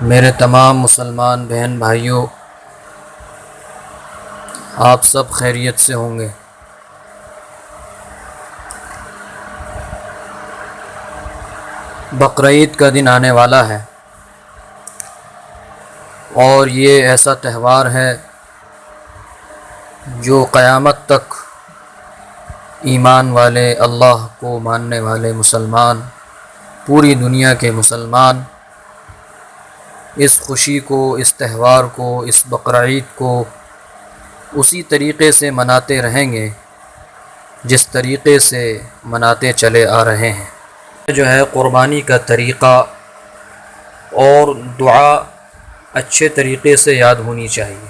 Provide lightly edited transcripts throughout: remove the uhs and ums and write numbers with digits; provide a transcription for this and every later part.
میرے تمام مسلمان بہن بھائیوں، آپ سب خیریت سے ہوں گے۔ بقرعید کا دن آنے والا ہے اور یہ ایسا تہوار ہے جو قیامت تک ایمان والے، اللہ کو ماننے والے مسلمان، پوری دنیا کے مسلمان اس خوشی کو، اس تہوار کو، اس بقرعید کو اسی طریقے سے مناتے رہیں گے جس طریقے سے مناتے چلے آ رہے ہیں۔ جو ہے قربانی کا طریقہ اور دعا اچھے طریقے سے یاد ہونی چاہیے۔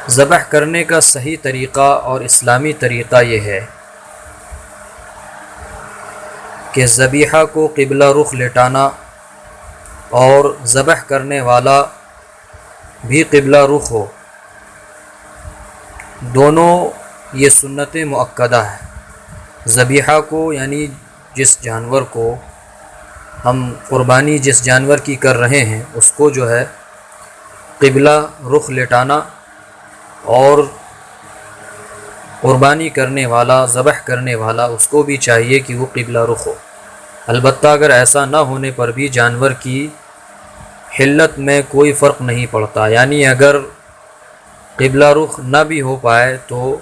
ذبح کرنے کا صحیح طریقہ اور اسلامی طریقہ یہ ہے کہ ذبیحہ کو قبلہ رخ لٹانا اور ذبح کرنے والا بھی قبلہ رخ ہو، دونوں یہ سنت مؤکدہ ہے۔ ذبیحہ کو یعنی جس جانور کو ہم قربانی جس جانور کی کر رہے ہیں اس کو جو ہے قبلہ رخ لٹانا، اور قربانی کرنے والا، ذبح کرنے والا، اس کو بھی چاہیے کہ وہ قبلہ رخ ہو۔ البتہ اگر ایسا نہ ہونے پر بھی جانور کی حلت میں کوئی فرق نہیں پڑتا، یعنی اگر قبلہ رخ نہ بھی ہو پائے تو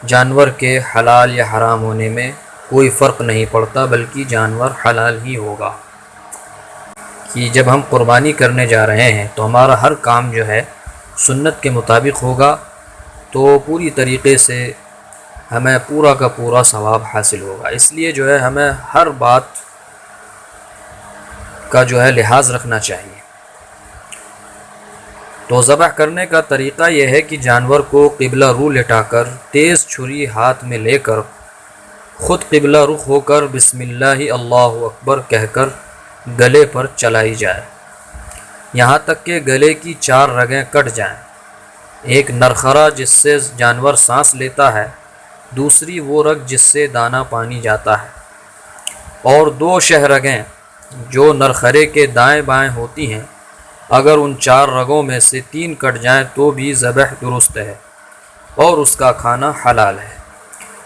جانور کے حلال یا حرام ہونے میں کوئی فرق نہیں پڑتا، بلکہ جانور حلال ہی ہوگا۔ کہ جب ہم قربانی کرنے جا رہے ہیں تو ہمارا ہر کام جو ہے سنت کے مطابق ہوگا، تو پوری طریقے سے ہمیں پورا کا پورا ثواب حاصل ہوگا۔ اس لیے جو ہے ہمیں ہر بات کا جو ہے لحاظ رکھنا چاہیے۔ تو ذبح کرنے کا طریقہ یہ ہے کہ جانور کو قبلہ رو لٹا کر، تیز چھری ہاتھ میں لے کر، خود قبلہ رخ ہو کر بسم اللہ اللہ اکبر کہہ کر گلے پر چلائی جائے، یہاں تک کہ گلے کی 4 رگیں کٹ جائیں۔ ایک نرخرا جس سے جانور سانس لیتا ہے، دوسری وہ رگ جس سے دانہ پانی جاتا ہے، اور 2 شہ رگیں جو نرخرے کے دائیں بائیں ہوتی ہیں، اگر ان 4 رگوں میں سے 3 کٹ جائیں تو بھی ذبح درست ہے اور اس کا کھانا حلال ہے۔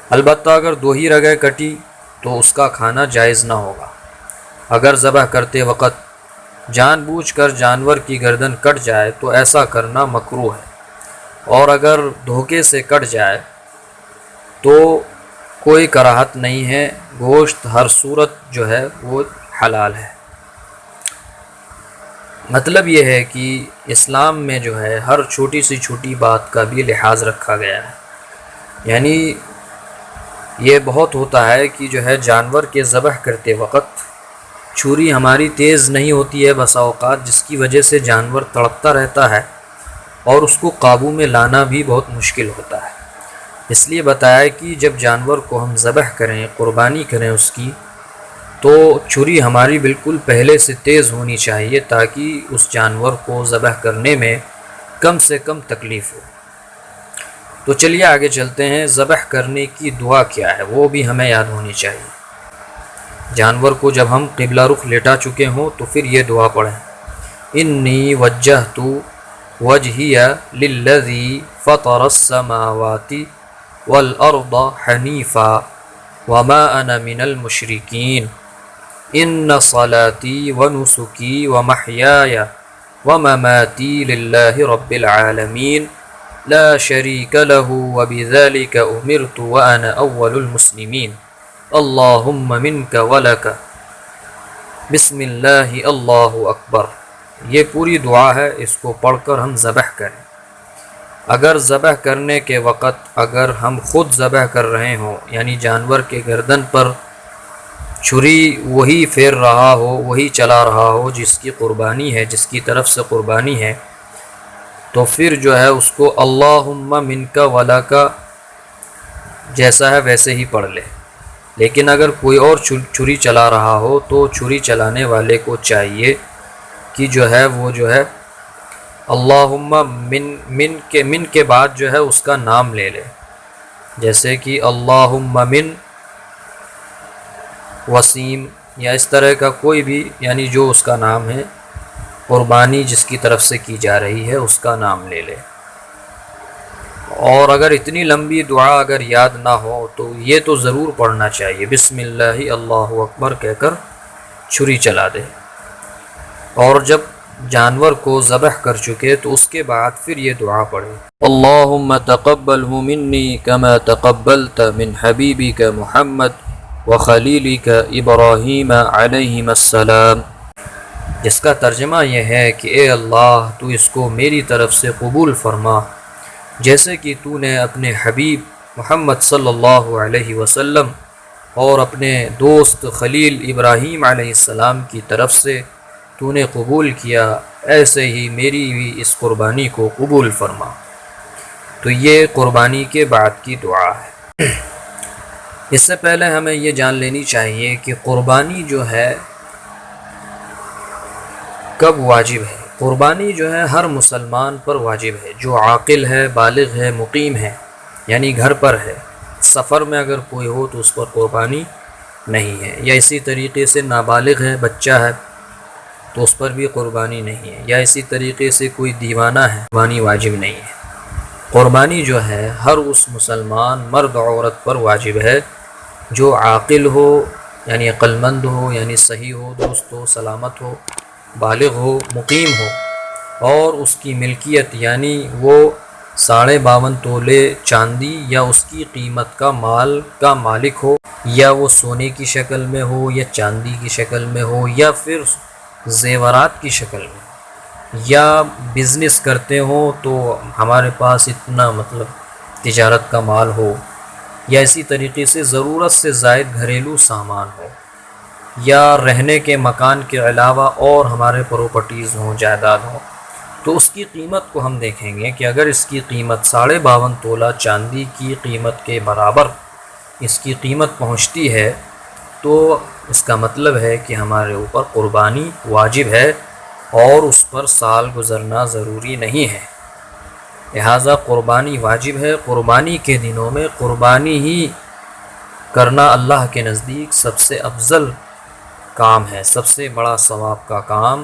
البتہ اگر 2 ہی رگیں کٹی تو اس کا کھانا جائز نہ ہوگا۔ اگر ذبح کرتے وقت جان بوجھ کر جانور کی گردن کٹ جائے تو ایسا کرنا مکروہ ہے، اور اگر دھوکے سے کٹ جائے تو کوئی کراہت نہیں ہے، گوشت ہر صورت جو ہے وہ حلال ہے۔ مطلب یہ ہے کہ اسلام میں جو ہے ہر چھوٹی سی چھوٹی بات کا بھی لحاظ رکھا گیا ہے۔ یعنی یہ بہت ہوتا ہے کہ جو ہے جانور کے ذبح کرتے وقت چھری ہماری تیز نہیں ہوتی ہے بسا اوقات، جس کی وجہ سے جانور تڑپتا رہتا ہے اور اس کو قابو میں لانا بھی بہت مشکل ہوتا ہے۔ اس لیے بتایا کہ جب جانور کو ہم ذبح کریں، قربانی کریں اس کی، تو چھری ہماری بالکل پہلے سے تیز ہونی چاہیے تاکہ اس جانور کو ذبح کرنے میں کم سے کم تکلیف ہو۔ تو چلیے آگے چلتے ہیں۔ ذبح کرنے کی دعا کیا ہے وہ بھی ہمیں یاد ہونی چاہیے۔ جانور کو جب ہم قبلہ رخ لٹا چکے ہوں تو پھر یہ دعا پڑھیں: انی وجہت وجہی للذی فطر السماوات والارض حنیفا وما انا من المشرکین ان صلاتی ونسکی ومحیای ومماتی للہ رب العالمین لا شریک لہ وبذلک امرت وانا اول المسلمین اللہم منک ولک بسم اللہ اللہ اکبر۔ یہ پوری دعا ہے، اس کو پڑھ کر ہم ذبح کریں۔ اگر ذبح کرنے کے وقت اگر ہم خود ذبح کر رہے ہوں، یعنی جانور کے گردن پر چھری وہی پھیر رہا ہو، وہی چلا رہا ہو جس کی قربانی ہے، جس کی طرف سے قربانی ہے، تو پھر جو ہے اس کو اللہم منک ولک جیسا ہے ویسے ہی پڑھ لے۔ لیکن اگر کوئی اور چھری چلا رہا ہو تو چھری چلانے والے کو چاہیے کہ جو ہے وہ جو ہے اللہم من کے بعد جو ہے اس کا نام لے لے، جیسے کہ اللہم من وسیم یا اس طرح کا کوئی بھی یعنی جو اس کا نام ہے، قربانی جس کی طرف سے کی جا رہی ہے اس کا نام لے لے۔ اور اگر اتنی لمبی دعا اگر یاد نہ ہو تو یہ تو ضرور پڑھنا چاہیے، بسم اللہ اللہ اکبر کہہ کر چھری چلا دے، اور جب جانور کو ذبح کر چکے تو اس کے بعد پھر یہ دعا پڑھے، اللہم تقبلہ منی کما تقبلت من حبیبک محمد وخلیلک ابراہیم علیہم السلام، جس کا ترجمہ یہ ہے کہ اے اللہ تو اس کو میری طرف سے قبول فرما، جیسے کہ تو نے اپنے حبیب محمد صلی اللہ علیہ وسلم اور اپنے دوست خلیل ابراہیم علیہ السلام کی طرف سے تو نے قبول کیا، ایسے ہی میری بھی اس قربانی کو قبول فرما۔ تو یہ قربانی کے بعد کی دعا ہے۔ اس سے پہلے ہمیں یہ جان لینی چاہیے کہ قربانی جو ہے کب واجب ہے۔ قربانی جو ہے ہر مسلمان پر واجب ہے، جو عاقل ہے، بالغ ہے، مقیم ہے، یعنی گھر پر ہے۔ سفر میں اگر کوئی ہو تو اس پر قربانی نہیں ہے، یا اسی طریقے سے نابالغ ہے، بچہ ہے تو اس پر بھی قربانی نہیں ہے، یا اسی طریقے سے کوئی دیوانہ ہے، قربانی واجب نہیں ہے۔ قربانی جو ہے ہر اس مسلمان مرد عورت پر واجب ہے جو عاقل ہو، یعنی عقل مند ہو، یعنی صحیح ہو، درست ہو، سلامت ہو، بالغ ہو، مقیم ہو، اور اس کی ملکیت یعنی وہ 52.5 تولے چاندی یا اس کی قیمت کا مال کا مالک ہو، یا وہ سونے کی شکل میں ہو، یا چاندی کی شکل میں ہو، یا پھر زیورات کی شکل میں، یا بزنس کرتے ہوں تو ہمارے پاس اتنا تجارت کا مال ہو، یا اسی طریقے سے ضرورت سے زائد گھریلو سامان ہو، یا رہنے کے مکان کے علاوہ اور ہمارے پراپرٹیز ہوں، جائیداد ہوں، تو اس کی قیمت کو ہم دیکھیں گے کہ اگر اس کی قیمت 52.5 تولہ چاندی کی قیمت کے برابر اس کی قیمت پہنچتی ہے تو اس کا مطلب ہے کہ ہمارے اوپر قربانی واجب ہے اور اس پر سال گزرنا ضروری نہیں ہے۔ لہٰذا قربانی واجب ہے۔ قربانی کے دنوں میں قربانی ہی کرنا اللہ کے نزدیک سب سے افضل کام ہے، سب سے بڑا ثواب کا کام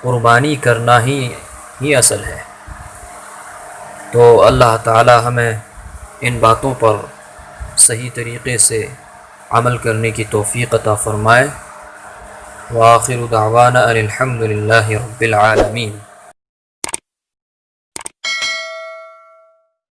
قربانی کرنا ہی اصل ہے۔ تو اللہ تعالی ہمیں ان باتوں پر صحیح طریقے سے عمل کرنے کی توفیق عطا فرمائے۔ وآخر دعوانا ان الحمد للہ رب العالمین۔